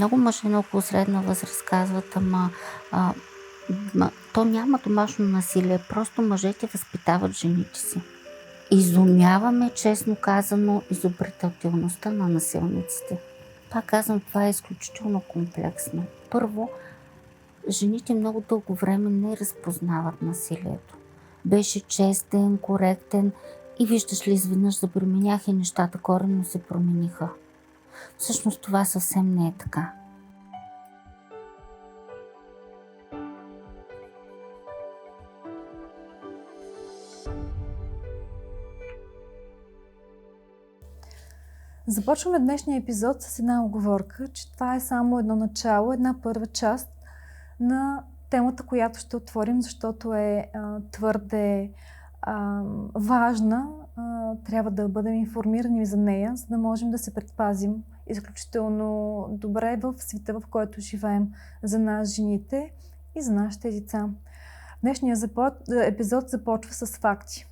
Много мъже на около средна възраст казват, а, то няма домашно насилие, просто мъжете възпитават жените си. Изумяваме, честно казано, изобретателността на насилниците. Пак казвам, това е изключително комплексно. Първо, жените много дълго време не разпознават насилието. Беше честен, коректен и виждаш ли, изведнъж забременях и нещата коренно се промениха. Всъщност това съвсем не е така. Започваме днешния епизод с една уговорка, че това е само едно начало, една първа част на темата, която ще отворим, защото е твърде важна. Трябва да бъдем информирани за нея, за да можем да се предпазим изключително добре в света, в който живеем, за нас, жените и за нашите деца. Днешният епизод започва с факти.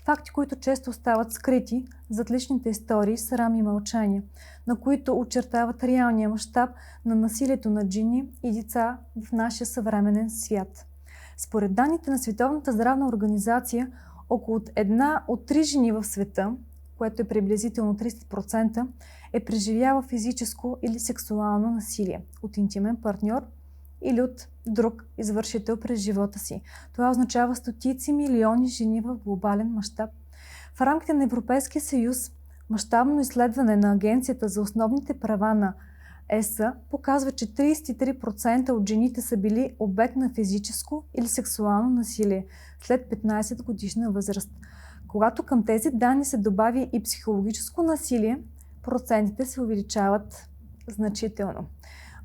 Факти, които често остават скрити зад личните истории, срам и мълчание, на които очертават реалния мащаб на насилието над жени и деца в нашия съвременен свят. Според данните на Световната здравна организация, около 1 от 3 жени в света, което е приблизително 30%, е преживяла физическо или сексуално насилие от интимен партньор или от друг извършител през живота си. Това означава стотици милиони жени в глобален мащаб. В рамките на Европейския съюз мащабно изследване на Агенцията за основните права на ЕС показва, че 33% от жените са били обект на физическо или сексуално насилие след 15 годишна възраст. Когато към тези данни се добави и психологическо насилие, процентите се увеличават значително.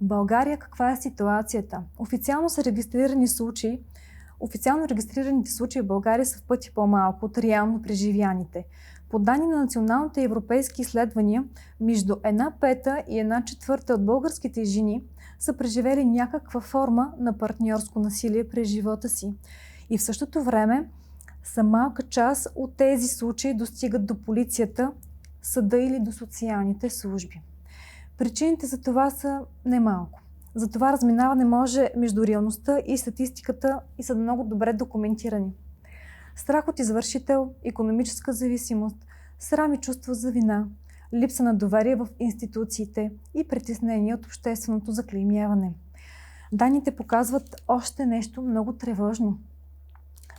В България каква е ситуацията? Официално регистрираните случаи в България са в пъти по-малко от реално преживяните. По данни на националните европейски изследвания, между 1/5 и 1/4 от българските жени са преживели някаква форма на партньорско насилие през живота си. И в същото време са малка част от тези случаи достигат до полицията, съда или до социалните служби. Причините за това са немалко. За това разминаване може между реалността и статистиката и са много добре документирани. Страх от извършител, икономическа зависимост, срам и чувство за вина, липса на доверие в институциите и притеснение от общественото заклеймяване. Данните показват още нещо много тревожно.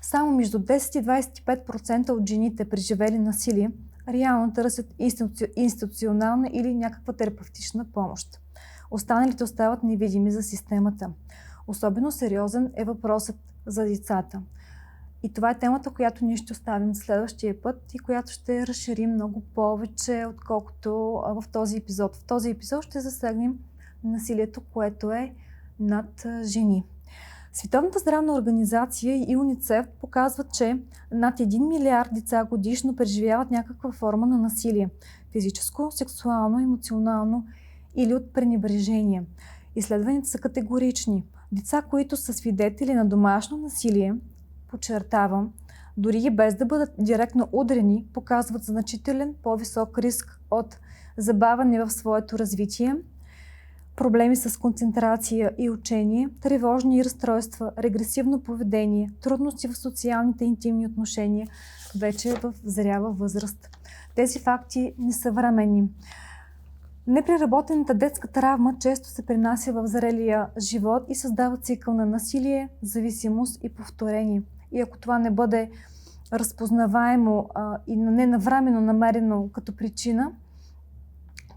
Само между 10 и 25% от жените, преживели насилие, реално търсят институционална или някаква терапевтична помощ. Останалите остават невидими за системата. Особено сериозен е въпросът за децата. И това е темата, която ние ще оставим следващия път и която ще разширим много повече, отколкото в този епизод. В този епизод ще засегнем насилието, което е над жени. Световната здравна организация и УНИЦЕФ показват, че над 1 милиард деца годишно преживяват някаква форма на насилие – физическо, сексуално, емоционално или от пренебрежение. Изследванията са категорични. Деца, които са свидетели на домашно насилие, подчертавам, дори и без да бъдат директно удрени, показват значителен по-висок риск от забавяне в своето развитие, проблеми с концентрация и учение, тревожни разстройства, регресивно поведение, трудности в социалните интимни отношения, вече в зряла възраст. Тези факти не са временни. Непреработената детска травма често се пренася в зрелия живот и създава цикъл на насилие, зависимост и повторение. И ако това не бъде разпознаваемо и ненавременно намерено като причина,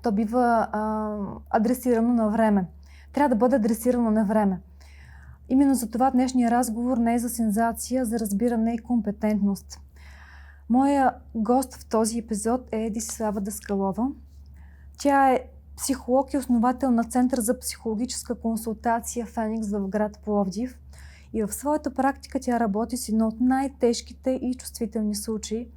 то бива адресирано на време. Трябва да бъде адресирано на време. Именно за това днешния разговор не е за сензация, за разбиране и компетентност. Моя гост в този епизод е Десислава Даскалова. Тя е психолог и основател на Център за психологическа консултация Феникс в град Пловдив. И в своята практика тя работи с едно от най-тежките и чувствителни случаи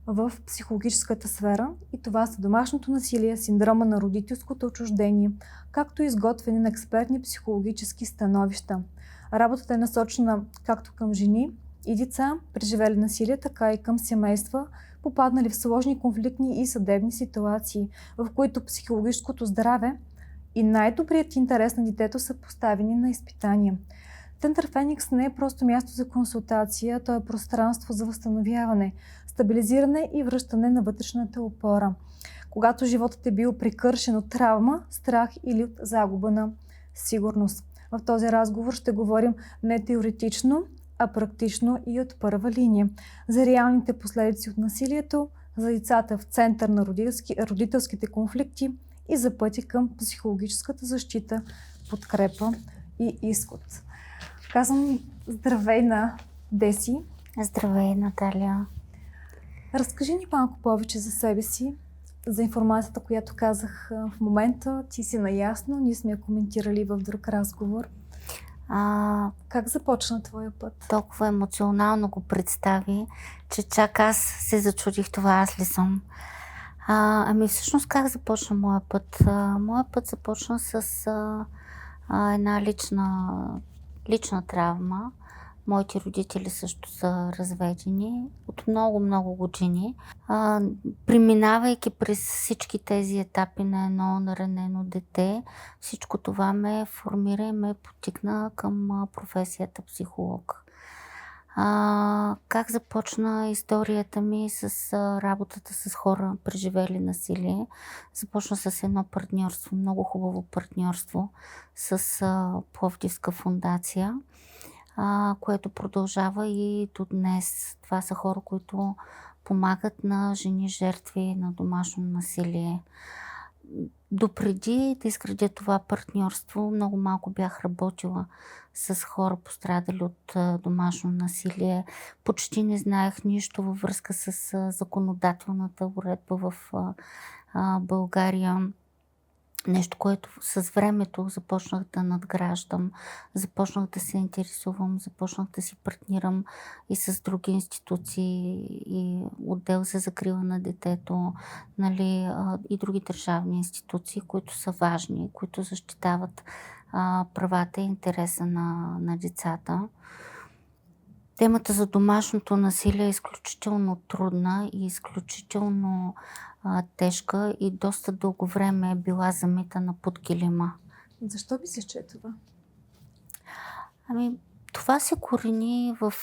в психологическата сфера, и това са домашното насилие, синдрома на родителското отчуждение, както и изготвяне на експертни психологически становища. Работата е насочена както към жени и деца, преживели насилие, така и към семейства, попаднали в сложни конфликтни и съдебни ситуации, в които психологическото здраве и най-добрият интерес на детето са поставени на изпитания. Център Феникс не е просто място за консултация, то е пространство за възстановяване, стабилизиране и връщане на вътрешната опора. Когато животът е бил прекършен от травма, страх или от загуба на сигурност. В този разговор ще говорим не теоретично, а практично и от първа линия. За реалните последици от насилието, за децата в център на родителските конфликти и за пътя към психологическата защита, подкрепа и изход. Казвам здравей на Деси. Здравей, Наталия. Разкажи ни малко повече за себе си, за информацията, която казах в момента. Ти си наясно, ние сме я коментирали в друг разговор. Как започна твоя път? Толкова емоционално го представи, че чак аз се зачудих, това аз ли съм. Всъщност как започна моя път? Моя път започна с една лична травма. Моите родители също са разведени от много години. Преминавайки през всички тези етапи на едно наранено дете, всичко това ме формира и ме потикна към професията психолог. Как започна историята ми с работата с хора, преживели насилие? Започна с едно партньорство, много хубаво партньорство с Пловдивска фондация, което продължава и до днес. Това са хора, които помагат на жени жертви на домашно насилие. Допреди да изградя това партньорство, много малко бях работила с хора, пострадали от домашно насилие. Почти не знаех нищо във връзка с законодателната уредба в България. Нещо, което с времето започнах да надграждам, започнах да се интересувам, започнах да си партнирам и с други институции, и отдел за закрила на детето, и други държавни институции, които са важни, които защитават правата и интереса на децата. Темата за домашното насилие е изключително трудна и изключително тежка и доста дълго време е била замитана под килима. Защо мислиш, че е това? Това се корени в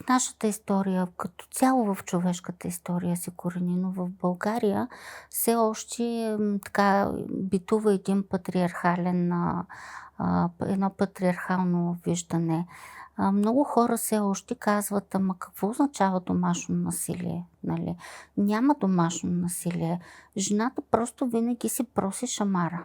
нашата история, като цяло в човешката история се корени, но в България все още битува едно патриархално виждане. Много хора все още казват, какво означава домашно насилие? Няма домашно насилие. Жената просто винаги си проси шамара.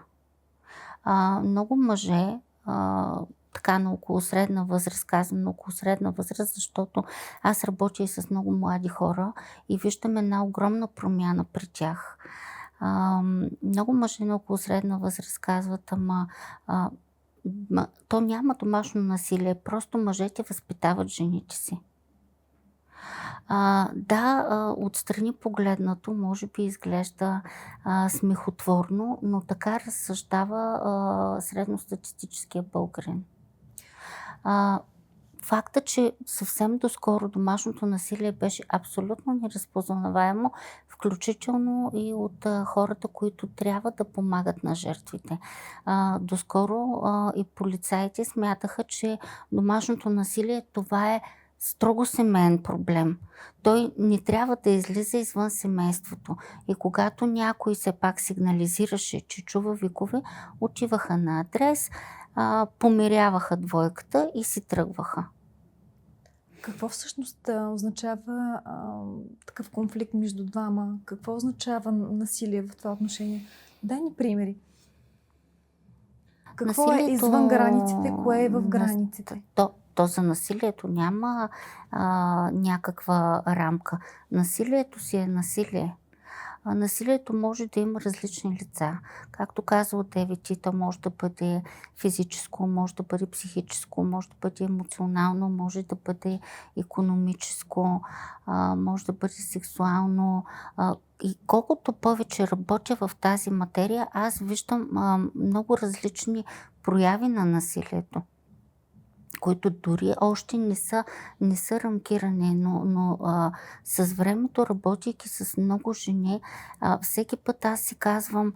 Много мъже, на около средна възраст, казвам на около средна възраст, защото аз работя и с много млади хора и виждам една огромна промяна при тях. Много мъже на около средна възраст казват, то няма домашно насилие, просто мъжете възпитават жените си. Отстрани погледнато, може би изглежда смехотворно, но така разсъждава средностатистическия българин. Факта, че съвсем доскоро домашното насилие беше абсолютно неразпознаваемо, включително и от хората, които трябва да помагат на жертвите. Доскоро и полицаите смятаха, че домашното насилие това е строго семейен проблем. Той не трябва да излиза извън семейството. И когато някой все пак сигнализираше, че чува викове, отиваха на адрес, помиряваха двойката и си тръгваха. Какво всъщност означава такъв конфликт между двама? Какво означава насилие в това отношение? Дай ни примери. Какво е извън границите, кое е в границите? То за насилието няма някаква рамка. Насилието си е насилие. Насилието може да има различни лица. Както каза от Девити, то може да бъде физическо, може да бъде психическо, може да бъде емоционално, може да бъде икономическо, може да бъде сексуално. И колкото повече работя в тази материя, аз виждам много различни прояви на насилието, които дори още не са рамкирани, но с времето, работейки с много жени, всеки път аз си казвам,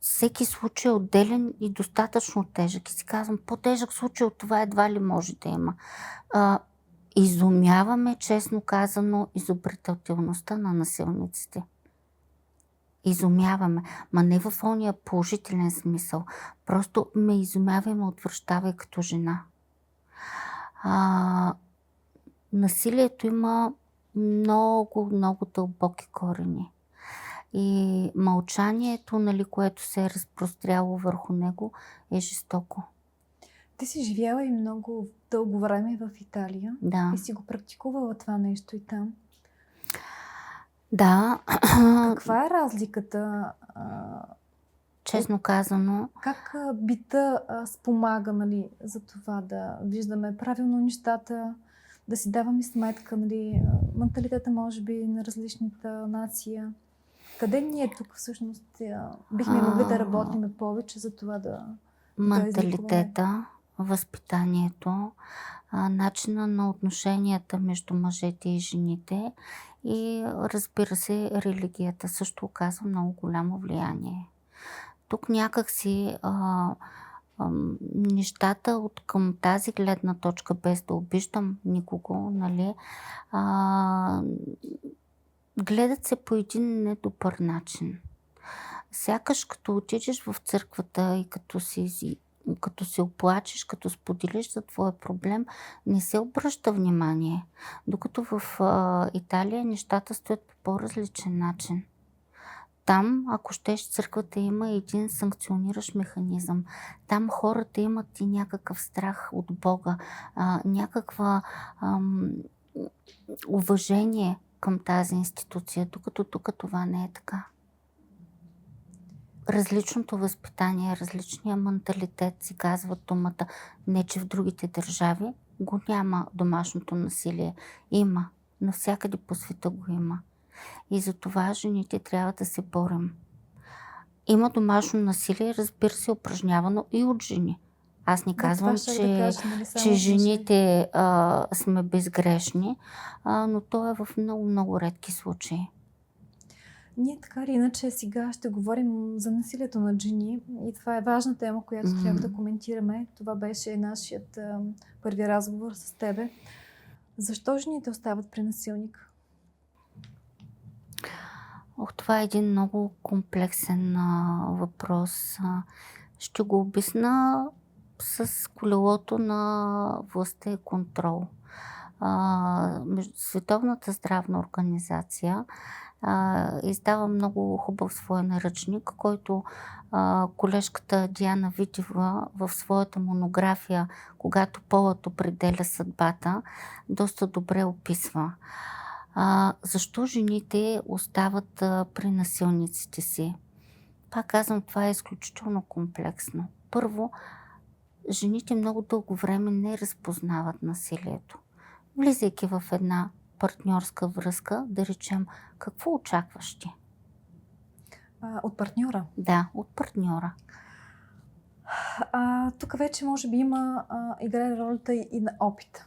всеки случай е отделен и достатъчно тежък. И си казвам, по-тежък случай от това едва ли може да има. Изумяваме, честно казано, изобретателността на насилниците. Изумяваме, ма не в ония положителен смисъл. Просто ме изумява и ме отвръщава и като жена. Насилието има много, много дълбоки корени. И мълчанието, нали, което се е разпростряло върху него, е жестоко. Ти си живяла и много дълго време в Италия. Да. И си го практикувала това нещо и там. Да. Каква е разликата? Честно казано. Как бита спомага, нали, за това да виждаме правилно нещата, да си даваме сметка, нали, менталитета може би на различната нация. Къде ние тук всъщност бихме могли да работим повече за това да менталитета, възпитанието, начина на отношенията между мъжете и жените и, разбира се, религията също оказва много голямо влияние. Тук някакси нещата от към тази гледна точка, без да обиждам никого, нали, гледат се по един недобър начин. Сякаш като отидеш в църквата и като се оплачеш, като споделиш за твоя проблем, не се обръща внимание. Докато в Италия нещата стоят по по-различен начин. Там, ако щеш, църквата има един санкциониращ механизъм. Там хората имат и някакъв страх от Бога, някаква уважение към тази институция, докато тук това не е така. Различното възпитание, различния менталитет, си казва думата. Не, че в другите държави го няма домашното насилие. Има. Навсякъде по света го има. И за това жените трябва да се борим. Има домашно насилие, разбира се, упражнявано и от жени. Аз не казвам, че жените сме безгрешни, но то е в много, много редки случаи. Ние така или иначе сега ще говорим за насилието над жени и това е важна тема, която трябва да коментираме. Това беше нашият първи разговор с тебе. Защо жените остават при насилник? Това е един много комплексен въпрос. Ще го обясна с колелото на властта и контрол. Световната здравна организация издава много хубав свой наръчник, който колежката Диана Витева в своята монография, когато полът определя съдбата, доста добре описва. Защо жените остават при насилниците си? Пак казвам, това е изключително комплексно. Първо, жените много дълго време не разпознават насилието. Влизайки в една партньорска връзка, да речем, какво очакваш ти? От партньора? Да, от партньора. Тук вече може би играе ролята и на опит.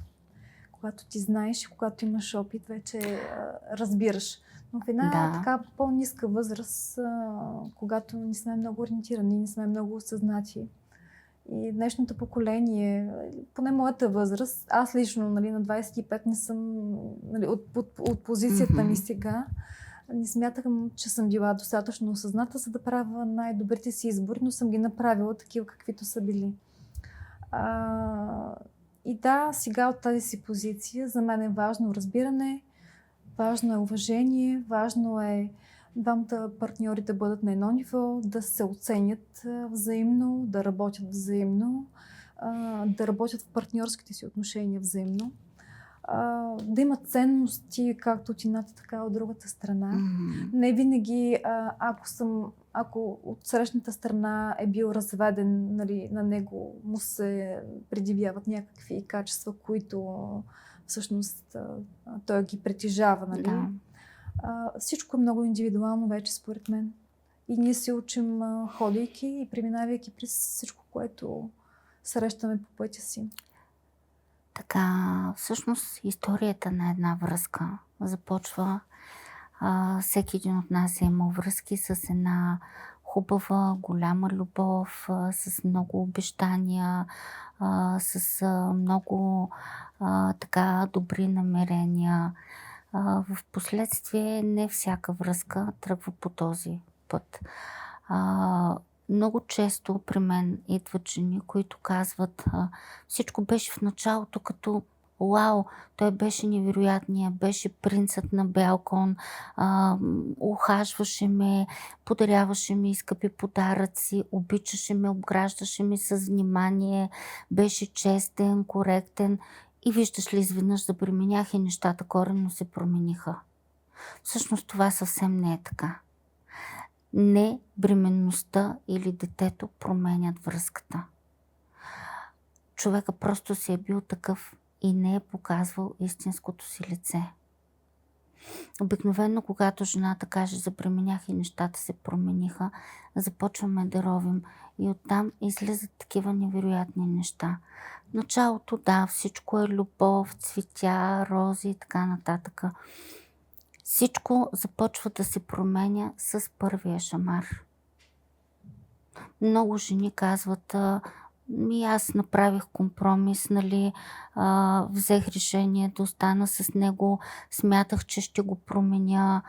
Когато ти знаеш и когато имаш опит, вече разбираш. Но в една така по-ниска възраст, когато не сме много ориентирани, не сме много осъзнати. И днешното поколение, поне моята възраст, аз лично, нали, на 25 не съм, нали, от позицията ми сега, не смятам, че съм била достатъчно осъзната, за да правя най-добрите си избори, но съм ги направила такива, каквито са били. И да, сега от тази си позиция за мен е важно разбиране, важно е уважение, важно е двамата партньори да бъдат на едно ниво, да се оценят взаимно, да работят взаимно, да работят в партньорските си отношения взаимно, да имат ценности както от едната, така от другата страна. Не винаги, ако от срещната страна е бил разведен, нали, на него му се предявяват някакви качества, които всъщност той ги притежава. Нали? Да. Всичко е много индивидуално вече, според мен. И ние се учим, ходейки и преминавайки през всичко, което срещаме по пътя си. Така, всъщност историята на една връзка започва. Всеки един от нас е имал връзки с една хубава, голяма любов, с много обещания, с много така добри намерения. В последствие не всяка връзка тръгва по този път. Много често при мен идват жени, които казват, всичко беше в началото като вау, той беше невероятния, беше принцът на бял кон, ухажваше ме, подаряваше ми скъпи подаръци, обичаше ме, обграждаше ми с внимание, беше честен, коректен и виждаш ли, изведнъж забременях и нещата коренно се промениха. Всъщност това съвсем не е така. Не бременността или детето променят връзката. Човека просто си е бил такъв и не е показвал истинското си лице. Обикновено, когато жената каже забременях и нещата се промениха, започваме да ровим и оттам излизат такива невероятни неща. В началото, да, всичко е любов, цветя, рози и така нататък. Всичко започва да се променя с първия шамар. Много жени казват, аз направих компромис, взех решение да остана с него, смятах, че ще го променя,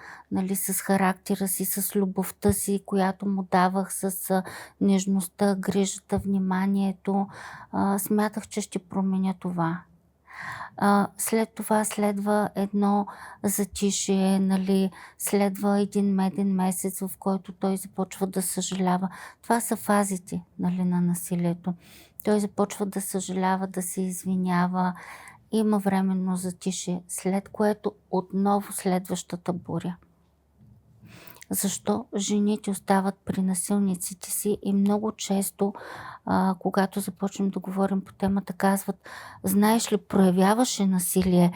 с характера си, с любовта си, която му давах, с нежността, грижата, вниманието. Смятах, че ще променя това. След това следва едно затишие, следва един меден месец, в който той започва да съжалява. Това са фазите на насилието. Той започва да съжалява, да се извинява, има временно затишие, след което отново следващата буря. Защо жените остават при насилниците си и много често, когато започнем да говорим по темата, казват, знаеш ли, проявяваше насилие,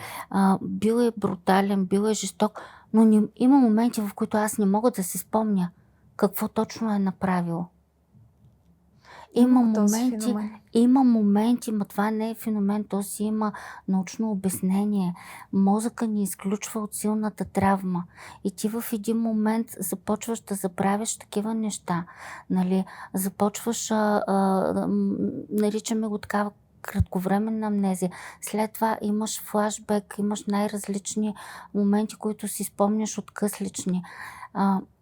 бил е брутален, бил е жесток, но има моменти, в които аз не мога да си спомня какво точно е направил. Има моменти, но това не е феномен, то си има научно обяснение. Мозъка ни изключва от силната травма и ти в един момент започваш да забравяш такива неща. Започваш, наричаме го такава кратковременна амнезия. След това имаш флашбек, имаш най-различни моменти, които си спомняш откъслични.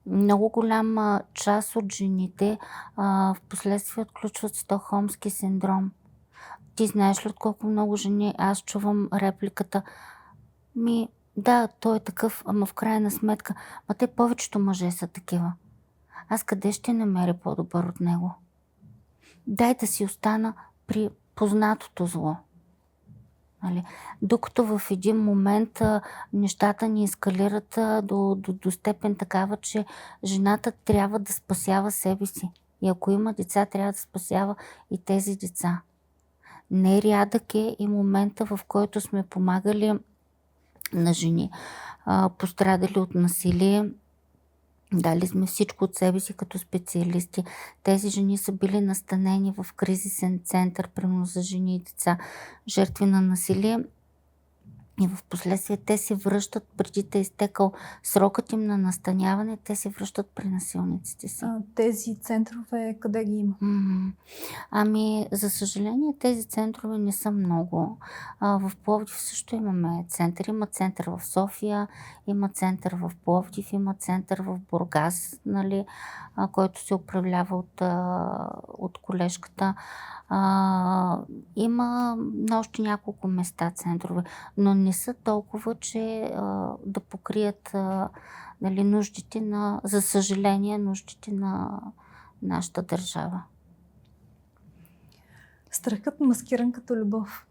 Много голяма част от жените в последствие отключват стокхолмски синдром. Ти знаеш ли от колко много жени аз чувам репликата? Да, той е такъв, ама в крайна сметка, те повечето мъже са такива. Аз къде ще намеря по-добър от него? Дай да си остана при познатото зло. Докато в един момент нещата ни ескалират до степен такава, че жената трябва да спасява себе си. И ако има деца, трябва да спасява и тези деца. Нерядък е и момента, в който сме помагали на жени, пострадали от насилие. Дали сме всичко от себе си като специалисти. Тези жени са били настанени в кризисен център, примерно за жени и деца, жертви на насилие. И в последствие те се връщат, преди да е изтекал срокът им на настаняване, те се връщат при насилниците си. Тези центрове къде ги има? За съжаление, тези центрове не са много. В Пловдив също имаме център. Има център в София, има център в Пловдив, има център в Бургас, който се управлява от колежката. Има още няколко места центрове, но не са толкова, че да покрият нуждите за съжаление, нуждите на нашата държава. Страхът маскиран като любов.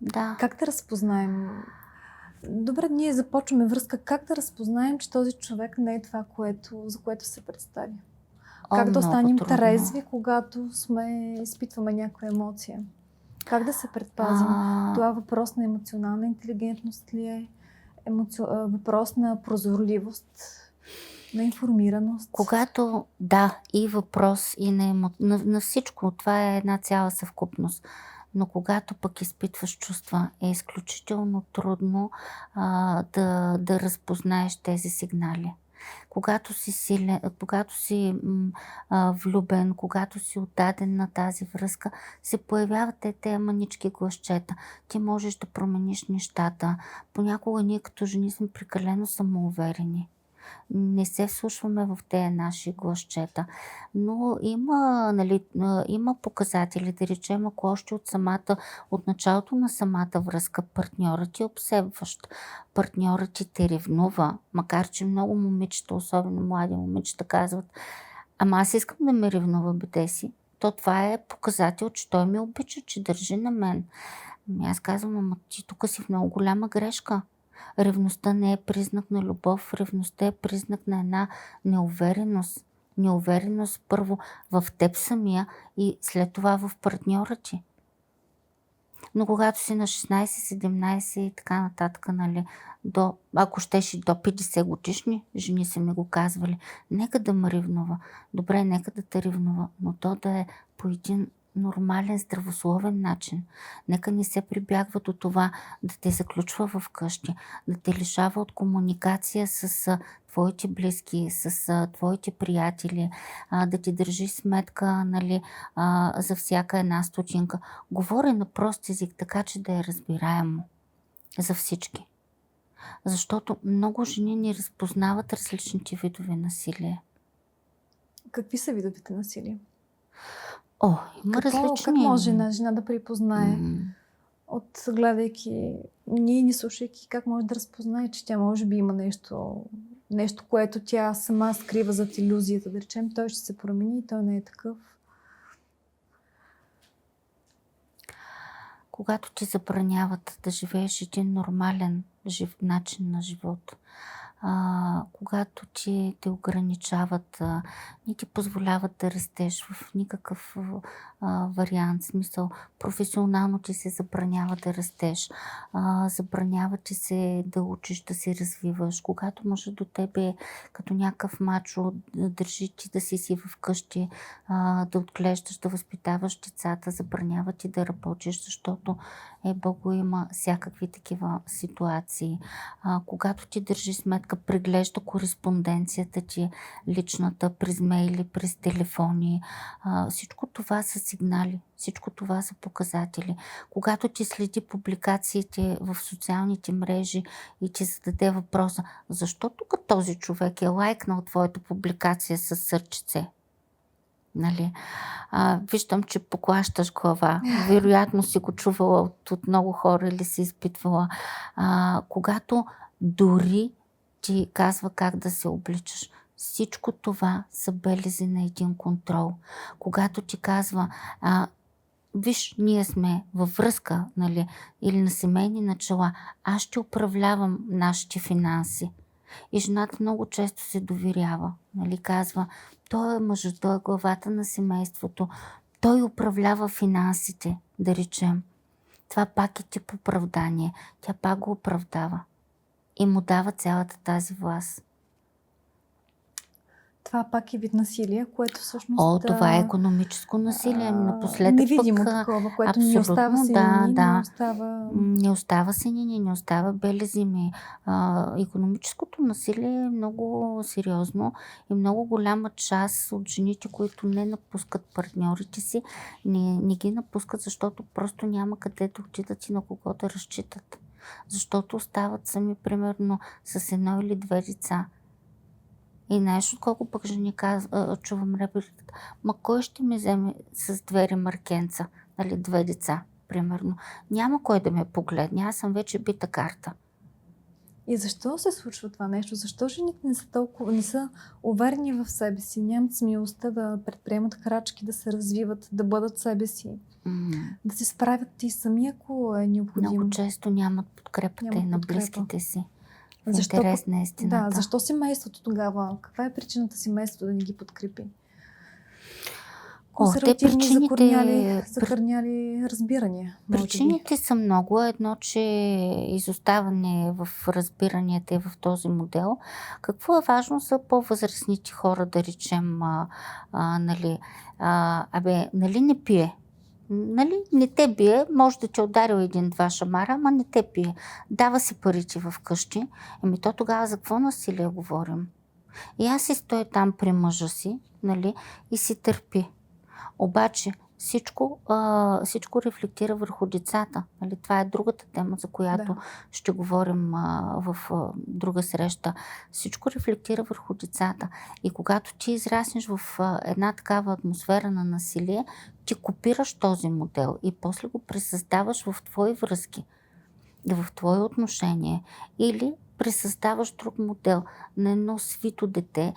Да. Как да разпознаем? Добре, ние започваме връзка. Как да разпознаем, че този човек не е това, за което се представя? Как да останем трезви, когато изпитваме някаква емоция? Как да се предпазим? Това въпрос на емоционална интелигентност ли е? Въпрос на прозорливост, на информираност? Когато, и въпрос и на всичко, това е една цяла съвкупност. Но когато пък изпитваш чувства, е изключително трудно да разпознаеш тези сигнали. Когато си силен, когато си влюбен, когато си отдаден на тази връзка, се появяват тези манички гласчета. Ти можеш да промениш нещата. Понякога ние като жени сме прекалено самоуверени. Не се вслушваме в тези наши гласчета. Но има показатели, да речем, ако още от началото на самата връзка партньорът ти е обсебващ, партньорът ти те ревнува, макар че много момичета, особено млади момичета, казват: ама аз искам да ме ревнува, бе си. То това е показател, че той ме обича, че държи на мен. Аз казвам: ама ти тук си в много голяма грешка. Ревността не е признак на любов, ревността е признак на една неувереност. Неувереност първо в теб самия и след това в партньора ти. Но когато си на 16-17 и така нататък, ако щеше до 50 годишни, жени са ми го казвали: нека да ме ревнува. Добре, нека да те ревнува, но то да е по един нормален, здравословен начин. Нека не се прибягва до това да те заключва в къщи, да те лишава от комуникация с твоите близки, с твоите приятели, да ти държи сметка за всяка една стотинка. Говоря на прост език, така че да е разбираемо за всички. Защото много жени не разпознават различните видове насилие. Какви са видовете насилие? Има различни. Как може една жена да припознае, гледайки, ние ни слушайки, как може да разпознае, че тя може би има нещо, което тя сама скрива зад илюзията. Да речем, той ще се промени и той не е такъв. Когато ти забраняват да живееш един нормален начин на живот, когато те ограничават, не ти позволяват да растеш в никакъв вариант, смисъл, професионално ти се забранява да растеш, забранява ти се да учиш, да се развиваш, когато мъжът до тебе като някакъв мачо държи ти да си вкъщи, да отглеждаш, да възпитаваш децата, забранява ти да работиш, защото Богу има всякакви такива ситуации. Когато ти държи сметка, преглежда кореспонденцията ти, личната, през мейли, през телефони. Всичко това са сигнали, всичко това са показатели. Когато ти следи публикациите в социалните мрежи и ти зададе въпроса: защо тук този човек е лайкнал твоята публикация с сърчице? Виждам, че поклащаш глава. Вероятно си го чувала от много хора или си изпитвала. Когато дори ти казва как да се обличаш, всичко това са белези на един контрол. Когато ти казва: виж, ние сме във връзка, или на семейни начала, аз ще управлявам нашите финанси. И жената много често се доверява. Казва: той е мъжът, той е главата на семейството, той управлява финансите, да речем. Това пак е тип оправдание. Тя пак го оправдава и му дава цялата тази власт. Това пак е вид насилие, което всъщност... Това е икономическо насилие. Напоследък невидимо такова, което не остава синини, не остава синини, не остава белези. Икономическото насилие е много сериозно и много голяма част от жените, които не напускат партньорите си, не ги напускат, защото просто няма къде да отидат и на кого да разчитат. Защото остават сами, примерно, с едно или две деца. И знаеш от колко пък жени чувам репликата: ма кой ще ми вземе с две ремаркенца, две деца, примерно. Няма кой да ме погледне, аз съм вече бита карта. И защо се случва това нещо? Защо жените не са уверени в себе си, нямат смелостта да предприемат крачки, да се развиват, да бъдат себе си, да се справят и сами, ако е необходимо? Много често нямат подкрепата и на близките си. Интерес на истината. Защо семейството тогава? Каква е причината семейството да не ги подкрепи? Консервативни, закърняли разбирания. Причините са много. Едно, че изоставане в разбиранията и в този модел. Какво е важно за по-възрастните хора, да речем, не пие? Не те бие, може да те ударил един-два шамара, ама не те пие. Дава си парите в къщи. То тогава за какво насилие говорим? И аз си стоя там при мъжа си, нали, и си търпи. Обаче всичко рефлектира върху децата. Нали? Това е другата тема, за която Да. ще говорим в друга среща. Всичко рефлектира върху децата. И когато ти израснеш в една такава атмосфера на насилие, ти копираш този модел и после го пресъздаваш в твои връзки, в твое отношение. Или пресъздаваш друг модел на едно свито дете,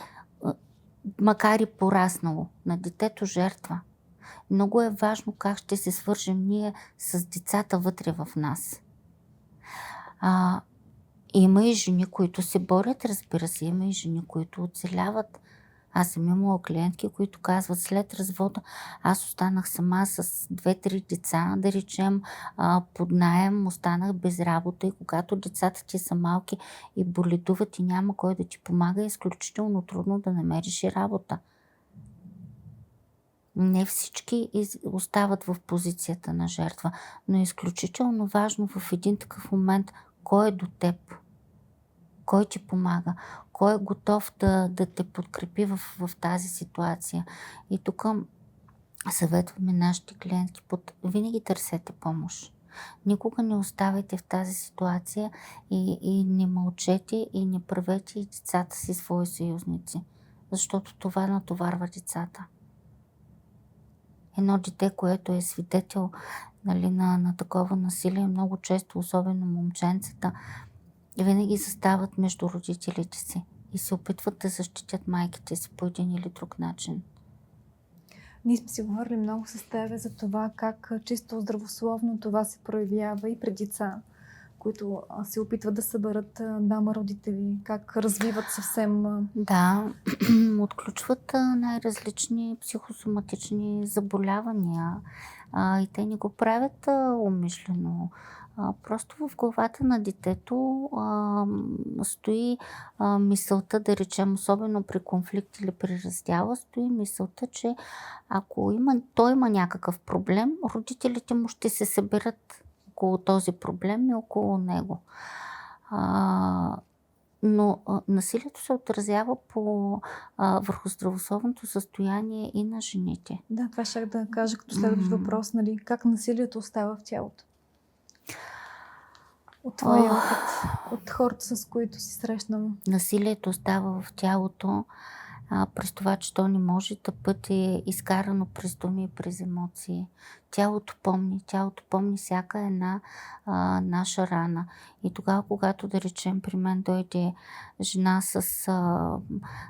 макар и пораснало, на детето жертва. Много е важно как ще се свържем ние с децата вътре в нас. Има и жени, които се борят, разбира се, има и жени, които оцеляват. Аз съм имала клиентки, които казват, след развода аз останах сама с 2-3 деца, да речем, под наем, останах без работа и когато децата ти са малки и боледуват и няма кой да ти помага, е изключително трудно да намериш и работа. Не всички остават в позицията на жертва, но е изключително важно в един такъв момент кой е до теб, кой ти помага, кой е готов да те подкрепи в тази ситуация. И тук съветваме нашите клиентки, винаги търсете помощ. Никога не оставайте в тази ситуация и не мълчете и не правете и децата си свои съюзници, защото това натоварва децата. Едно дете, което е свидетел, нали, на такова насилие, много често, особено момченцата, винаги застават между родителите си и се опитват да защитят майките си по един или друг начин. Ние сме си говорили много с тебе за това как чисто здравословно това се проявява и при деца, които се опитват да съберат двама родители, как развиват съвсем... Да, отключват най-различни психосоматични заболявания и те не го правят умишлено. Просто в главата на детето стои мисълта, да речем, особено при конфликт или при раздяла, стои мисълта, че ако той има някакъв проблем, родителите му ще се съберат около този проблем и около него. Но насилието се отразява върху здравословното състояние и на жените. Да, това ще да кажа като следващ въпрос, нали, как насилието остава в тялото? От твоя опит, от хората, с които си срещнала. Насилието остава в тялото през това, че то не може да бъде изкарано през думи и през емоции. Тялото помни всяка една наша рана. И тогава, когато, да речем, при мен дойде жена с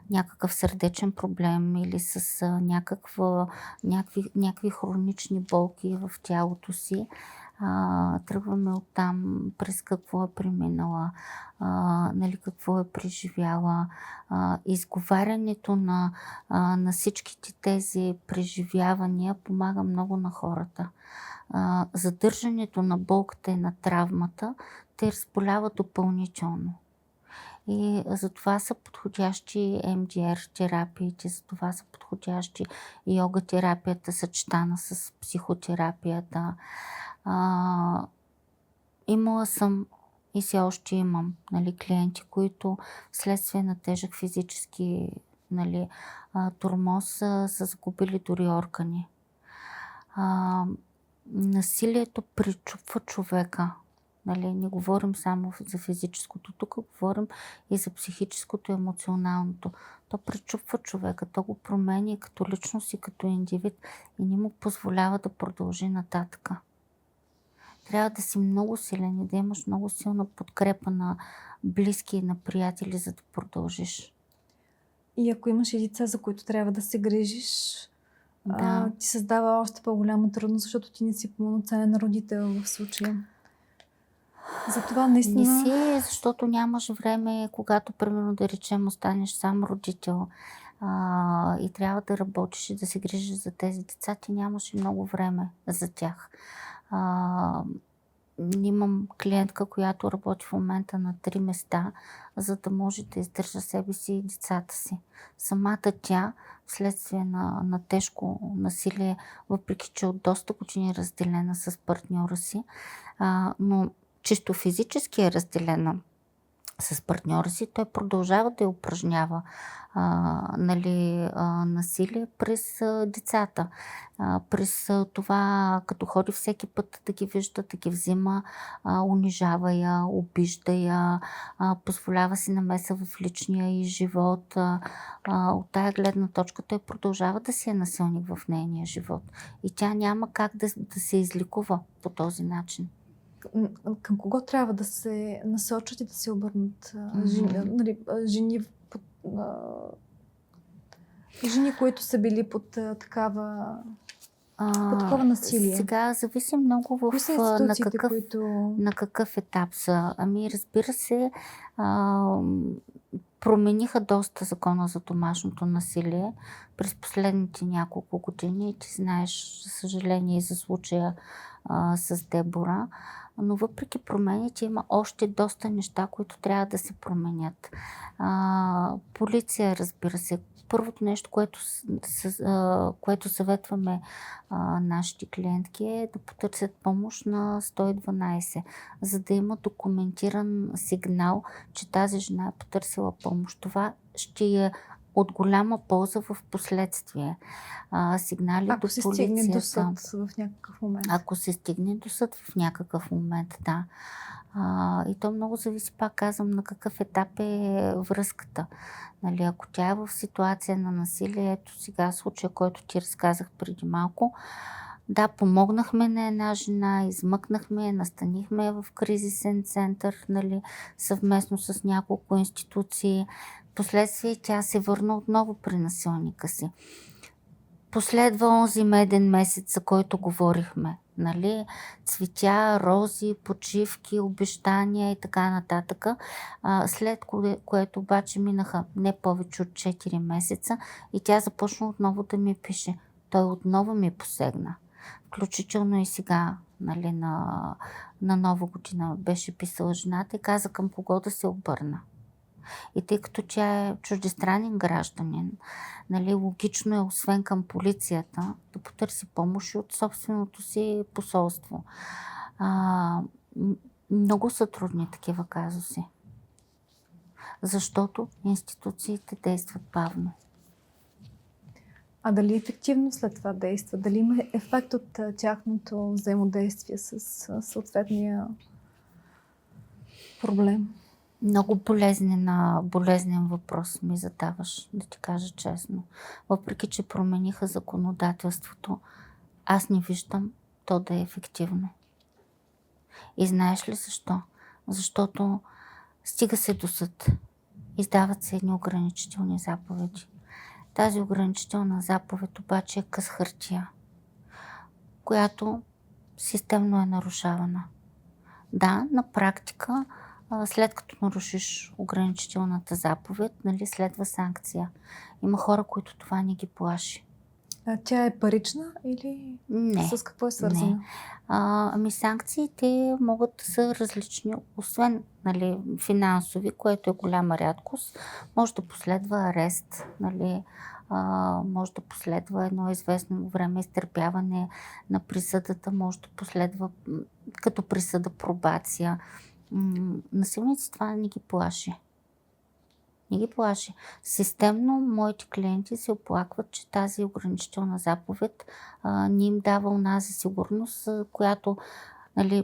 някакъв сърдечен проблем или с някакви хронични болки в тялото си, тръгваме оттам през какво е преминала, нали, какво е преживяла. Изговарянето на всичките тези преживявания помага много на хората. Задържането на болката и на травмата те разболява допълнително. И за това са подходящи MDR терапиите, за това са подходящи йога терапията, съчетана с психотерапията. Имала съм и все още имам, нали, клиенти, които вследствие на тежък физически, нали, тормоз са загубили дори органи. Насилието пречупва човека. Нали, не говорим само за физическото, тук говорим и за психическото и емоционалното. То пречупва човека, то го променя като личност и като индивид и не му позволява да продължи нататък. Трябва да си много силен и да имаш много силна подкрепа на близки и на приятели, за да продължиш. И ако имаш и деца, за които трябва да се грижиш, да. Ти създава още по-голяма трудност, защото ти не си пълноценен родител в случая. Затова наистина... Не си, защото нямаш време, когато, примерно, да речем, останеш сам родител и трябва да работиш и да се грижиш за тези деца, ти нямаш и много време за тях. Имам клиентка, която работи в момента на 3 места, за да може да издържа себе си и децата си. Самата тя, вследствие на тежко насилие, въпреки че от доста години разделена с партньора си, но чисто физически е разделена с партньора си, той продължава да упражнява насилие през децата. През това, като ходи всеки път да ги вижда, да ги взима, унижава я, обижда я, позволява си намеса в личния й живот. От тая гледна точка той продължава да си е насилник в нейния живот. И тя няма как да се излекува по този начин. Към кого трябва да се насочат и да се обърнат жени, жени, които са били под такова насилие? Сега зависи много на какъв етап са. Разбира се, промениха доста закона за домашното насилие през последните няколко години. Ти знаеш, за съжаление, и за случая с Дебора. Но въпреки промените има още доста неща, които трябва да се променят. Полиция, разбира се. Първото нещо, което съветваме нашите клиентки, е да потърсят помощ на 112, за да има документиран сигнал, че тази жена е потърсила помощ. Това ще е от голяма полза в последствие. Сигнали ако до се полицията. Стигне до съд в някакъв момент. Ако се стигне до съд в някакъв момент, да. И то много зависи, пак казвам, на какъв етап е връзката. Ако тя е в ситуация на насилие, ето сега случая, който ти разказах преди малко, да, помогнахме на една жена, измъкнахме, настанихме в кризисен център, съвместно с няколко институции. Впоследствие тя се върна отново при насилника си. Последва онзи меден месец, за който говорихме. Цветя, рози, почивки, обещания и така нататък. След което обаче минаха не повече от 4 месеца и тя започна отново да ми пише. Той отново ми посегна. Включително и сега, на Нова година беше писала жената и каза към кого да се обърна. И тъй като тя е чуждестранен гражданин, логично е, освен към полицията, да потърси помощ от собственото си посолство. Много са трудни такива казуси, защото институциите действат бавно. А дали ефективно след това действа? Дали има ефект от тяхното взаимодействие с съответния проблем? Много болезнен въпрос ми задаваш, да ти кажа честно. Въпреки че промениха законодателството, аз не виждам то да е ефективно. И знаеш ли защо? Защото стига се до съд. Издават се едни ограничителни заповеди. Тази ограничителна заповед обаче е къс хартия, която системно е нарушавана. Да, на практика, след като нарушиш ограничителната заповед, следва санкция. Има хора, които това не ги плаши. Тя е парична или не, с какво е свързана? Санкциите могат да са различни, освен финансови, което е голяма рядкост. Може да последва арест, може да последва едно известно време изтърпяване на присъдата, може да последва като присъда пробация. Насилници това не ги плаши. Системно моите клиенти се оплакват, че тази ограничителна заповед не им дава онази сигурност, която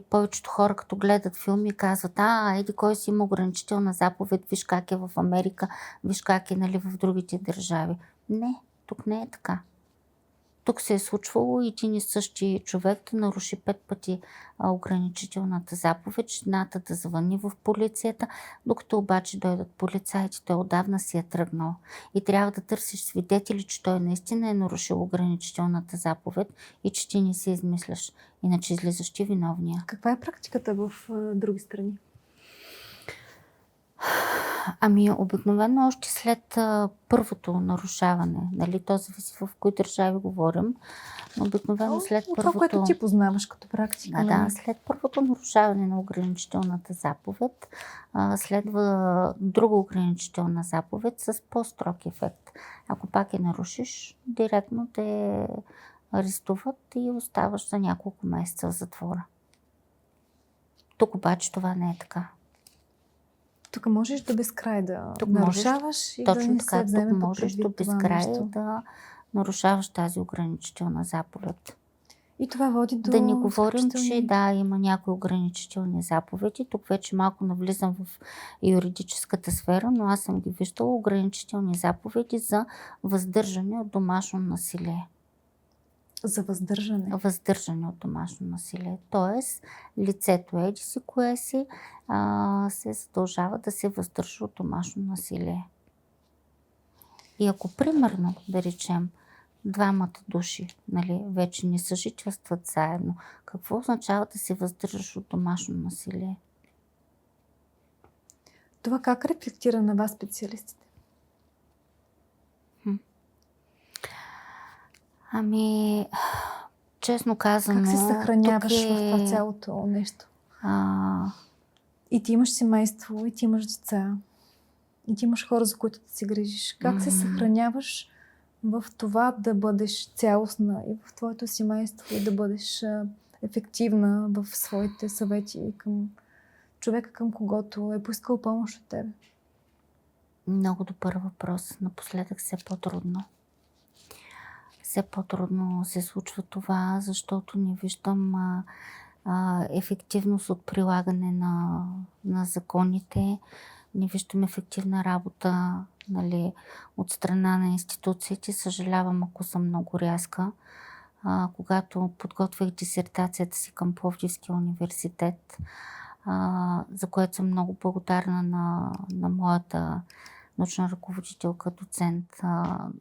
повечето хора като гледат филми казват, еди кой си има ограничителна заповед, виж как е в Америка, виж как е в другите държави. Не, тук не е така. Тук се е случвало един и същи човек да наруши 5 пъти ограничителната заповед, жената да звъни в полицията, докато обаче дойдат полицаите, той отдавна си е тръгнал. И трябва да търсиш свидетели, че той наистина е нарушил ограничителната заповед и че ти не си измисляш. Иначе излизаш ти виновния. Каква е практиката в други страни? Обикновено още след първото нарушаване, то зависи в кои държави говорим, но обикновено след първото... Това, което ти познаваш като практика. Да, след първото нарушаване на ограничителната заповед следва друга ограничителна заповед с по-строг ефект. Ако пак я нарушиш, директно те арестуват и оставаш за няколко месеца в затвора. Тук обаче това не е така. Тук можеш до безкрай да Тук нарушаваш и да точно не така, се вземе тук по можеш до предвид това безкрай нещо. да нарушаваш тази ограничителна заповед. И това води до Да не говорим, че изключителни... има някои ограничителни заповеди. Тук вече малко навлизам в юридическата сфера, но аз съм ги виждала ограничителни заповеди за въздържане от домашно насилие. За въздържане. Въздържане от домашно насилие. Тоест, лицето еди си кое си се задължава да се въздържа от домашно насилие. И ако примерно, да речем, двамата души вече не съжителстват заедно, какво означава да се въздържаш от домашно насилие? Това как рефлектира на вас специалистите? Честно казано... Как се съхраняваш в това цялото нещо? И ти имаш семейство, и ти имаш деца, и ти имаш хора, за които да си грижиш. Как се съхраняваш в това да бъдеш цялостна и в твоето семейство и да бъдеш ефективна в своите съвети към човека, към когото е поискал помощ от тебе? Много добър въпрос. Напоследък все по-трудно. Все по-трудно се случва това, защото не виждам ефективност от прилагане на законите. Не виждам ефективна работа от страна на институциите. Съжалявам, ако съм много рязка. Когато подготвях дисертацията си към Пловдивския университет, за което съм много благодарна на моята научна ръководителка, доцент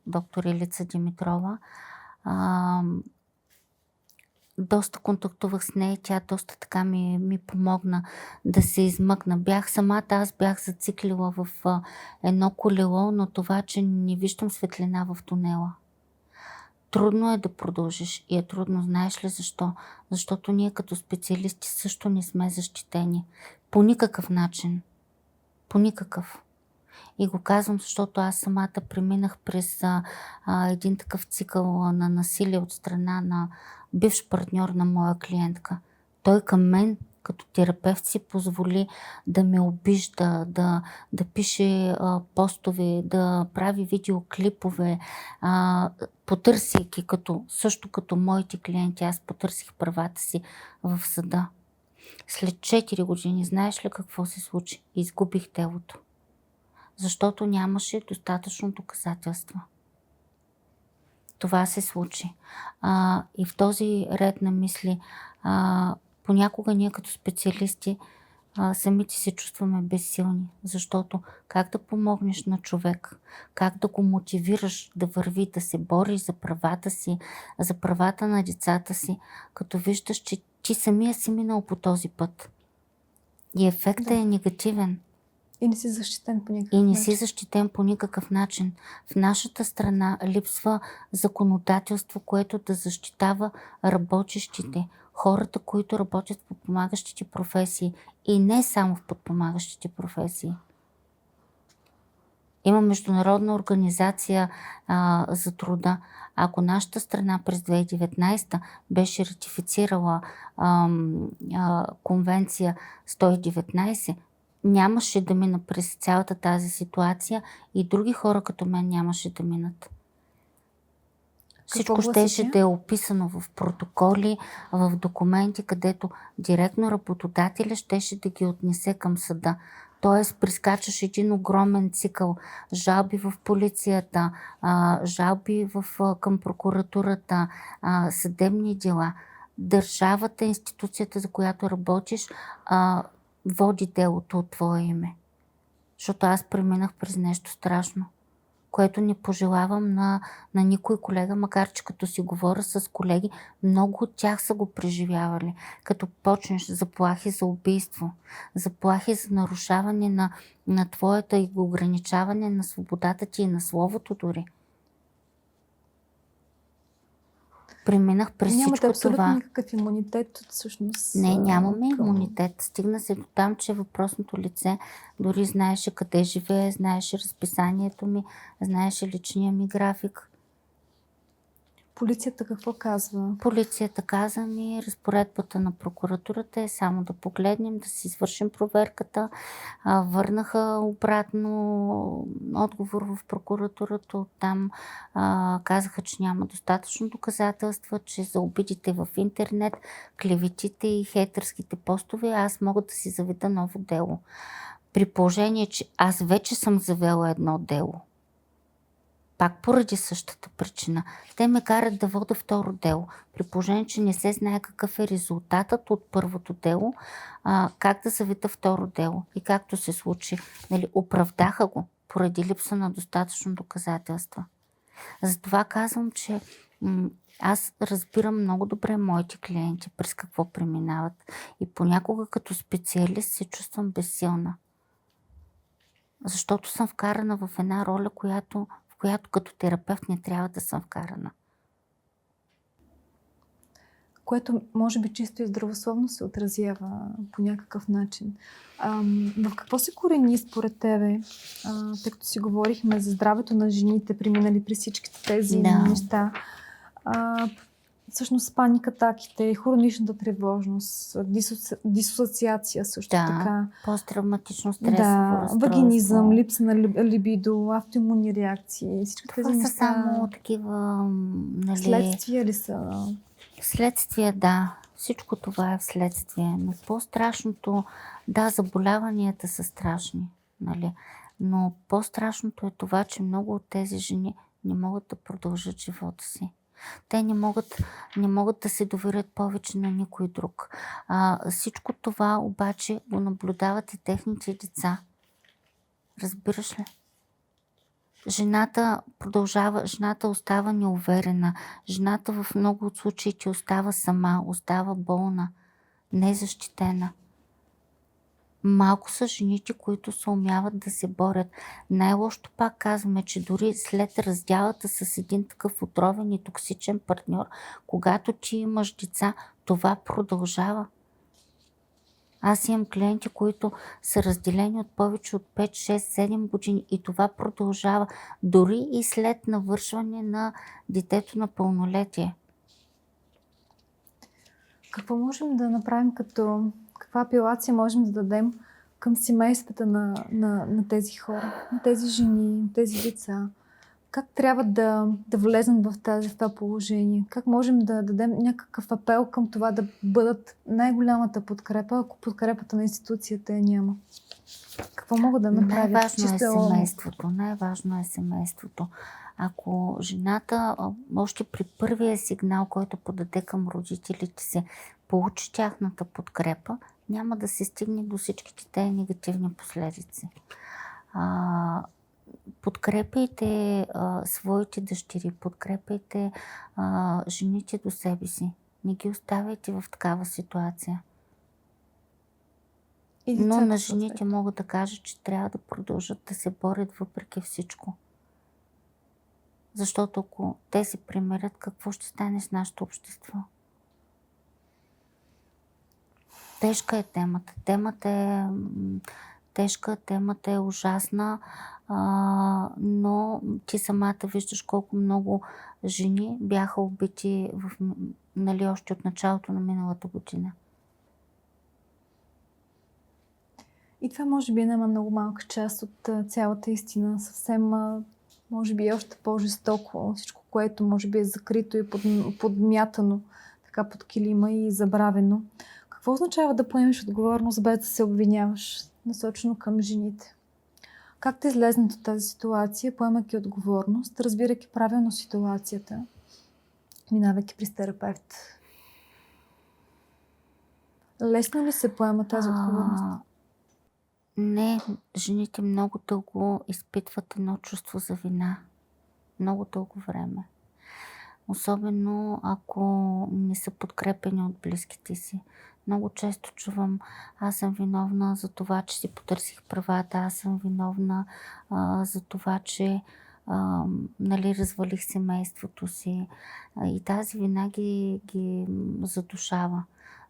доктор Илица Димитрова. Доста контактувах с нея, тя доста така ми помогна да се измъкна. Аз бях зациклила в едно колело, но това, че не виждам светлина в тунела. Трудно е да продължиш и е трудно. Знаеш ли защо? Защото ние като специалисти също не сме защитени. По никакъв начин. По никакъв. И го казвам, защото аз самата преминах през един такъв цикъл на насилие от страна на бивш партньор на моя клиентка. Той към мен като терапевт си позволи да ме обижда, да пише постове, да прави видеоклипове, потърсейки също като моите клиенти, аз потърсих правата си в съда. След 4 години, знаеш ли какво се случи? Изгубих делото. Защото нямаше достатъчно доказателства. Това се случи. И в този ред на мисли, понякога ние като специалисти самите се чувстваме безсилни, защото как да помогнеш на човек, как да го мотивираш да върви, да се бори за правата си, за правата на децата си, като виждаш, че ти самия си минал по този път. И ефектът е негативен. И не си защитен по никакъв И не начин. си защитен по никакъв начин. В нашата страна липсва законодателство, което да защитава работещите, хората, които работят в подпомагащите професии. И не само в подпомагащите професии. Има международна организация за труда. Ако нашата страна през 2019 беше ратифицирала конвенция 119, нямаше да мина през цялата тази ситуация и други хора като мен нямаше да минат. Всичко щеше да е описано в протоколи, в документи, където директно работодателя щеше да ги отнесе към съда. Тоест прескачаш един огромен цикъл. Жалби в полицията, жалби към прокуратурата, съдебни дела. Държавата, институцията, за която работиш, води делото от твое име. Защото аз преминах през нещо страшно, което не пожелавам на никой колега, макар че като си говоря с колеги, много от тях са го преживявали. Като почнеш заплахи за убийство, заплахи за нарушаване на твоята и ограничаване на свободата ти и на словото дори. Преминах през всичко това. Нямате абсолютно никакъв имунитет всъщност. Не, нямаме имунитет. Стигна се до там, че въпросното лице дори знаеше къде живее, знаеше разписанието ми, знаеше личния ми график. Полицията какво казва? Полицията каза ми, разпоредбата на прокуратурата е само да погледнем, да си свършим проверката. Върнаха обратно отговор в прокуратурата. Оттам казаха, че няма достатъчно доказателства, че за обидите в интернет, клеветите и хейтърските постове аз мога да си заведа ново дело. При положение, че аз вече съм завела едно дело. Пак поради същата причина. Те ме карат да вода второ дело. При положение, че не се знае какъв е резултатът от първото дело, как да заведа второ дело. И както се случи, оправдаха го поради липса на достатъчно доказателства. Затова казвам, че аз разбирам много добре моите клиенти през какво преминават. И понякога като специалист се чувствам безсилна. Защото съм вкарана в една роля, в която като терапевт не трябва да съм вкарана. Което може би чисто и здравословно се отразява по някакъв начин. В какво се корени според тебе, тъй като си говорихме за здравето на жените, преминали при всичките тези неща, всъщност паникатаките, хроничната тревожност, дисоциация също така. Посттравматично стресово разстройство. Вагинизъм, липса на либидо, автоимунни реакции. Всички тези неща. Това са само такива... Следствия ли са? Следствие, да. Всичко това е вследствие. Но по-страшното... Да, заболяванията са страшни. Но по-страшното е това, че много от тези жени не могат да продължат живота си. Те не могат да се доверят повече на никой друг. Всичко това обаче го наблюдават и техните деца. Разбираш ли? Жената остава неуверена. Жената в много от случаите остава сама, остава болна, незащитена. Малко са жените, които се умяват да се борят. Най-лошото пак казваме, че дори след раздялата с един такъв отровен и токсичен партньор, когато ти имаш деца, това продължава. Аз имам клиенти, които са разделени от повече от 5, 6, 7 години и това продължава дори и след навършване на детето на пълнолетие. Какво можем да направим каква апелация можем да дадем към семействата на тези хора, на тези жени, на тези деца? Как трябва да влезнат в това положение? Как можем да дадем някакъв апел към това да бъдат най-голямата подкрепа, ако подкрепата на институцията няма? Какво могат да направят? Най-важно е семейството. Ако жената още при първия сигнал, който подаде към родителите си, получи тяхната подкрепа, няма да се стигне до всичките тези негативни последици. Подкрепяйте своите дъщери, подкрепяйте жените до себе си. Не ги оставяйте в такава ситуация. Но на жените мога да кажа, че трябва да продължат да се борят въпреки всичко. Защото ако те се примирят, какво ще стане с нашето общество? Тежка е темата. Темата е тежка, темата е ужасна, но ти самата виждаш колко много жени бяха убити още от началото на миналата година. И това може би е една много малка част от цялата истина. Съвсем, може би, още по-жестоко. Всичко, което може би е закрито и подмятано така под килима и забравено. Какво означава да поемеш отговорност, без да се обвиняваш, насочено към жените? Как да излезнат от тази ситуация, поемайки отговорност, разбирайки правилно ситуацията, минавайки през терапевт? Лесно ли се поема тази отговорност? Не, жените много дълго изпитват едно чувство за вина. Много дълго време. Особено ако не са подкрепени от близките си. Много често чувам, аз съм виновна за това, че си потърсих правата, аз съм виновна за това, че развалих семейството си. И тази вина ги задушава.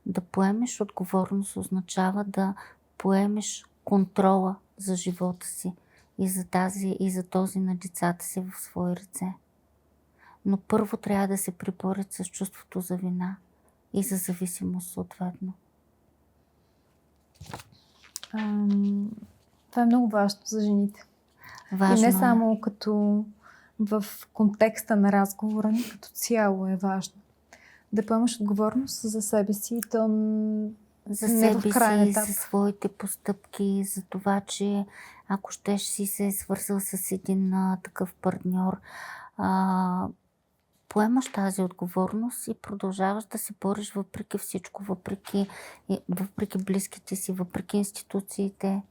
Да поемеш отговорност означава да поемеш контрола за живота си и за този на децата си в свои ръце. но първо трябва да се преборят с чувството за вина и за зависимост съответно. Това е много важно за жените. Важно И не само като в контекста на разговора ни, като цяло е важно. Да поемаш отговорност за себе си и то за не себе в крайен си, етап. за своите постъпки, за това, че ако щеш си се е свързал с един такъв партньор, поемаш тази отговорност и продължаваш да се бориш въпреки всичко, въпреки близките си, въпреки институциите,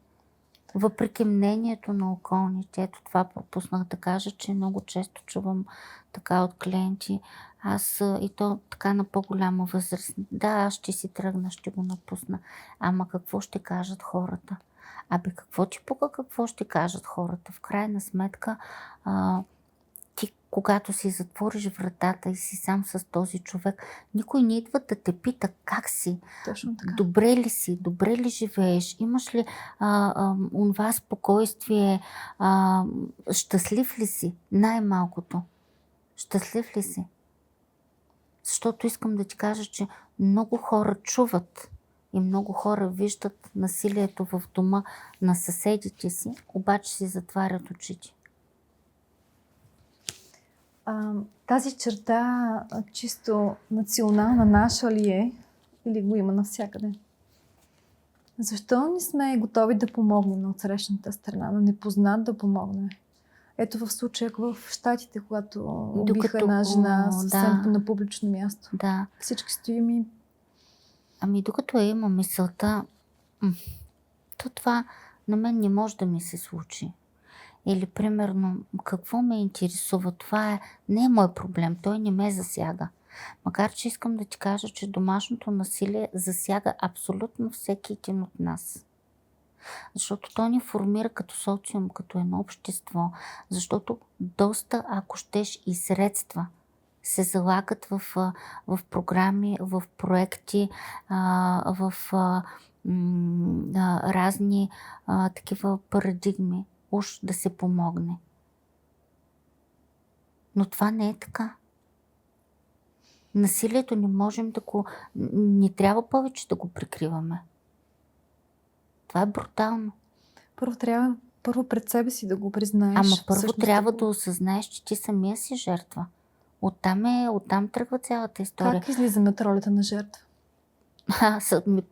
въпреки мнението на околните. Ето това пропуснах да кажа, че много често чувам така от клиенти. Аз и то така на по-голяма възраст. Да, аз ще си тръгна, ще го напусна. Ама какво ще кажат хората? Какво ти пука, какво ще кажат хората? В крайна сметка, ти, когато си затвориш вратата и си сам с този човек, никой не идва да те пита как си. Точно така. Добре ли си? Добре ли живееш? Имаш ли онова спокойствие? Щастлив ли си? Най-малкото. Щастлив ли си? Защото искам да ти кажа, че много хора чуват и много хора виждат насилието в дома на съседите си, обаче си затварят очите. Тази черта чисто национална наша ли е или го има навсякъде? Защо не сме готови да помогнем на отсрещната страна, на непознат да помогнем? Ето в случая в Щатите, когато убиха една жена съвсем на публично място. Да. Всички стоим и... Докато има мисълта, то това на мен не може да ми се случи. Или, примерно, какво ме интересува? Това не е мой проблем, той не ме засяга. Макар че искам да ти кажа, че домашното насилие засяга абсолютно всеки един от нас. Защото то ни формира като социум, като едно общество. Защото доста, ако щеш, и средства се залагат в програми, в проекти, в разни такива парадигми, уж да се помогне. Но това не е така. Насилието не можем не трябва повече да го прикриваме. Това е брутално. Първо пред себе си да го признаеш. Първо трябва да осъзнаеш, че ти самия си жертва. Оттам тръгва цялата история. Как излизаме от ролята на жертва?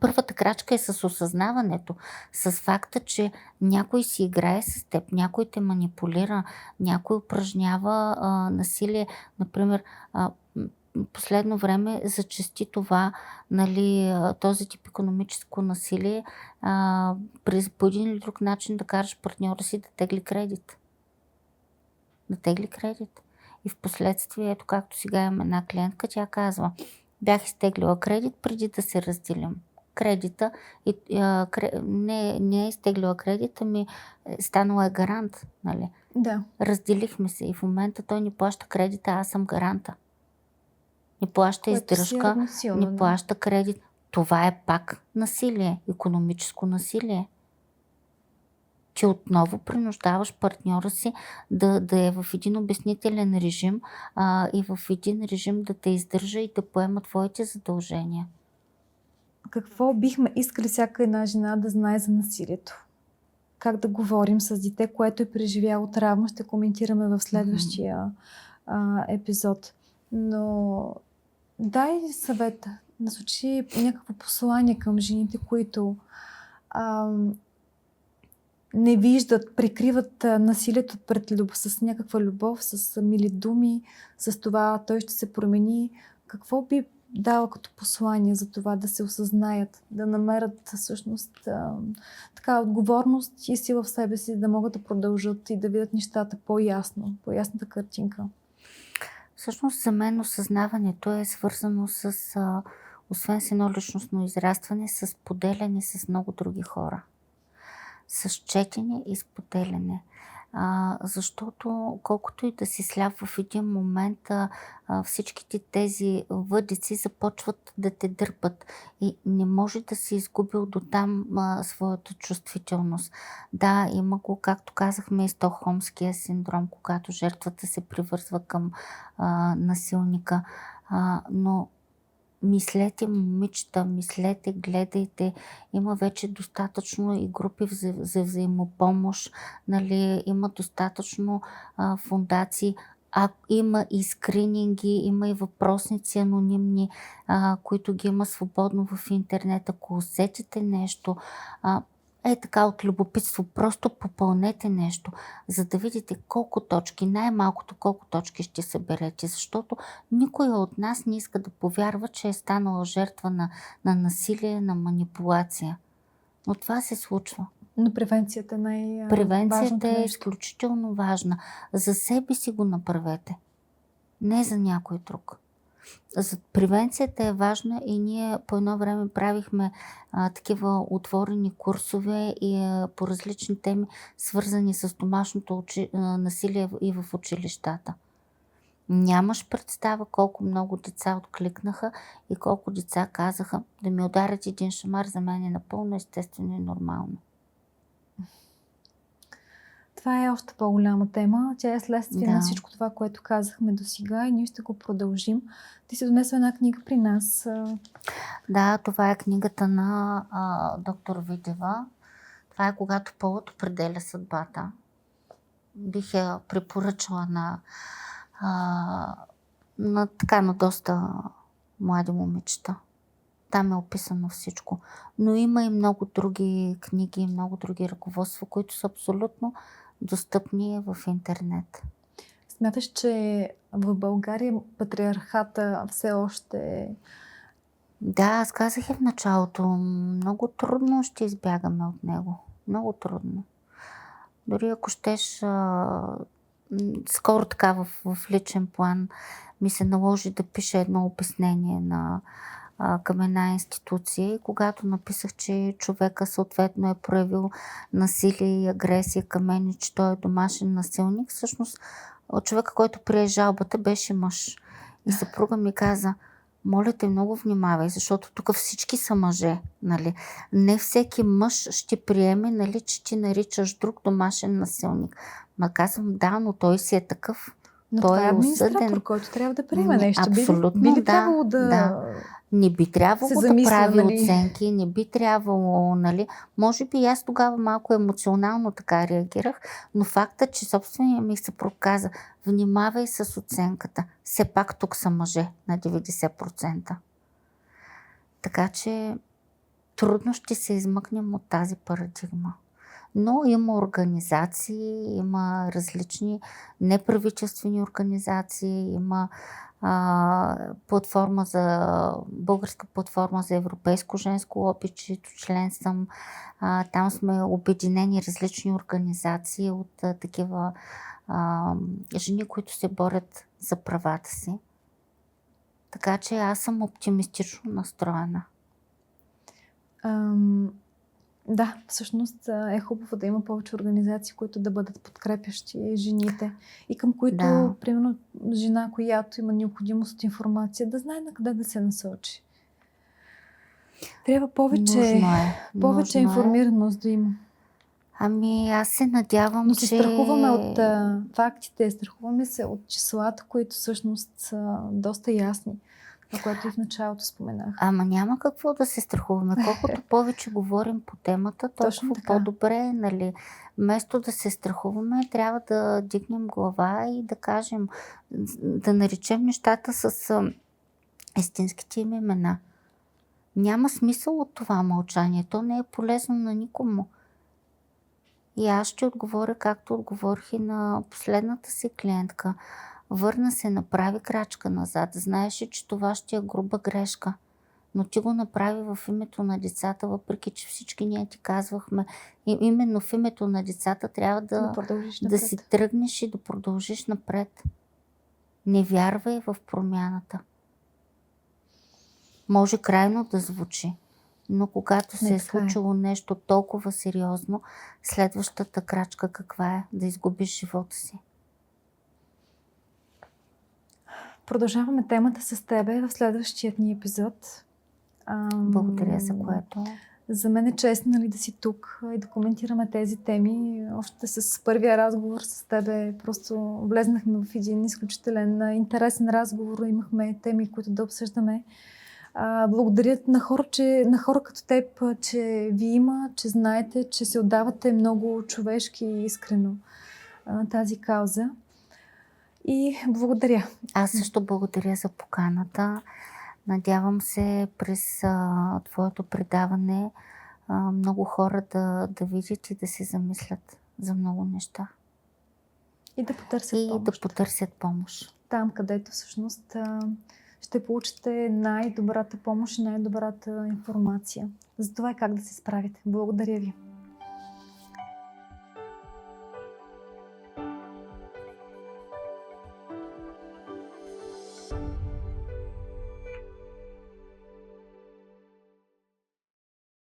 Първата крачка е с осъзнаването. С факта, че някой си играе с теб, някой те манипулира, някой упражнява насилие. Например, последно време зачести това, този тип икономическо насилие, по един или друг начин да караш партньора си да тегли кредит. И в последствие, ето както сега имам една клиентка, тя казва: бях изтеглила кредит преди да се разделим. Кредита, не е изтеглила кредита, станала е гарант. Нали? Да. Разделихме се и в момента той не плаща кредита, аз съм гаранта. Не плаща издръжка, не плаща кредит. Това е пак насилие, икономическо насилие. Че отново принуждаваш партньора си да е в един обяснителен режим и в един режим да те издържа и да поема твоите задължения. Какво бихме искали всяка една жена да знае за насилието? Как да говорим с дете, което е преживяло травма, ще коментираме в следващия епизод. Но дай съвет, насочи някакво послание към жените, които не виждат, прикриват насилието с някаква любов, с мили думи, с това той ще се промени. Какво би дала като послание за това да се осъзнаят, да намерят всъщност така отговорност и сила в себе си, да могат да продължат и да видят нещата по-ясно, по-ясната картинка? Всъщност за мен осъзнаването е свързано с, освен с едно личностно израстване, с поделяне с много други хора. С четене и споделяне. Защото колкото и да си сляп в един момент, всичките тези въдици започват да те дърпат и не може да си изгубил до там своята чувствителност. Да, има го, както казахме, и стокхолмския синдром, когато жертвата се привързва към насилника, но мислете, момичета, мислете, гледайте. Има вече достатъчно и групи за взаимопомощ, нали, има достатъчно фондации. Има и скрининги, има и въпросници анонимни, които ги има свободно в интернет. Ако усетите нещо, така от любопитство, просто попълнете нещо, за да видите колко точки, най-малкото колко точки ще съберете, защото никой от нас не иска да повярва, че е станала жертва на насилие, на манипулация. Но това се случва. Но превенцията е най-важното Превенцията е нещо. изключително важна. За себе си го направете, не за някой друг. Превенцията е важна и ние по едно време правихме такива отворени курсове и по различни теми, свързани с домашното насилие и в училищата. Нямаш представа колко много деца откликнаха и колко деца казаха: да ми ударят един шамар за мен е напълно естествено и нормално. Това е още по-голяма тема. Тя е следствие Да. на всичко това, което казахме до сега и ние ще го продължим. Ти си донесла една книга при нас. Да, това е книгата на доктор Видева. Това е когато полът определя съдбата. Бих я препоръчала на доста млади момичета. Там е описано всичко. Но има и много други книги, много други ръководства, които са абсолютно достъпни в интернет. Смяташ, че в България патриархата все още... Да, аз казах и в началото, много трудно ще избягаме от него. Много трудно. Дори ако щеш, скоро така в личен план ми се наложи да пиша едно обяснение към една институция и когато написах, че човека съответно е проявил насилие и агресия към мен и че той е домашен насилник, всъщност човека, който прие жалбата, беше мъж. И съпруга ми каза: моля те, много внимавай, защото тук всички са мъже. Нали? Не всеки мъж ще приеме, нали, че ти наричаш друг домашен насилник. Ма казвам: да, но той си е такъв. Но той това е администратор, осъден, който трябва да приема нещо. Абсолютно, би ли трябвало да. Не би трябвало да замисля, прави нали? оценки, не би трябвало, нали. Може би аз тогава малко емоционално така реагирах, но факта, че собственият ми съпруг каза: внимавай с оценката, все пак тук са мъже на 90%. Така че трудно ще се измъкнем от тази парадигма. Но има организации, има различни неправителствени организации, има българска платформа за европейско женско лоби, чието член съм. Там сме обединени различни организации от такива жени, които се борят за правата си. Така че аз съм оптимистично настроена. Да, всъщност е хубаво да има повече организации, които да бъдат подкрепящи жените и към които, примерно, жена, която има необходимост от информация, да знае на къде да се насочи. Трябва повече информираност да има. Аз се надявам, но се страхуваме от фактите, страхуваме се от числата, които всъщност са доста ясни. Това, което и в началото споменах. Няма какво да се страхуваме. Колкото повече говорим по темата, толкова по-добре, нали. Вместо да се страхуваме, трябва да дигнем глава и да кажем, да наречем нещата с истинските им имена. Няма смисъл от това мълчание. То не е полезно на никому. И аз ще отговоря, както отговорих и на последната си клиентка. Върна се, направи крачка назад. Знаеше, че това ще е груба грешка. Но ти го направи в името на децата, въпреки че всички ние ти казвахме, именно в името на децата трябва да си тръгнеш и да продължиш напред. Не вярвай в промяната. Може крайно да звучи, Но когато се Не, е така е. случило нещо толкова сериозно, следващата крачка каква е? Да изгубиш живота си. Продължаваме темата с тебе в следващия ни епизод. Благодаря за което. За мен е чест, нали, да си тук и да коментираме тези теми. Още с първия разговор с тебе просто влезнахме в един изключителен интересен разговор. Имахме теми, които да обсъждаме. Благодаря на хора като теб, че ви има, че знаете, че се отдавате много човешки и искрено на тази кауза. И благодаря. Аз също благодаря за поканата. Надявам се през твоето предаване много хора да видят и да се замислят за много неща. И да потърсят помощ. Да потърсят помощ. Там, където всъщност ще получите най-добрата помощ и най-добрата информация за това как да се справите. Благодаря ви.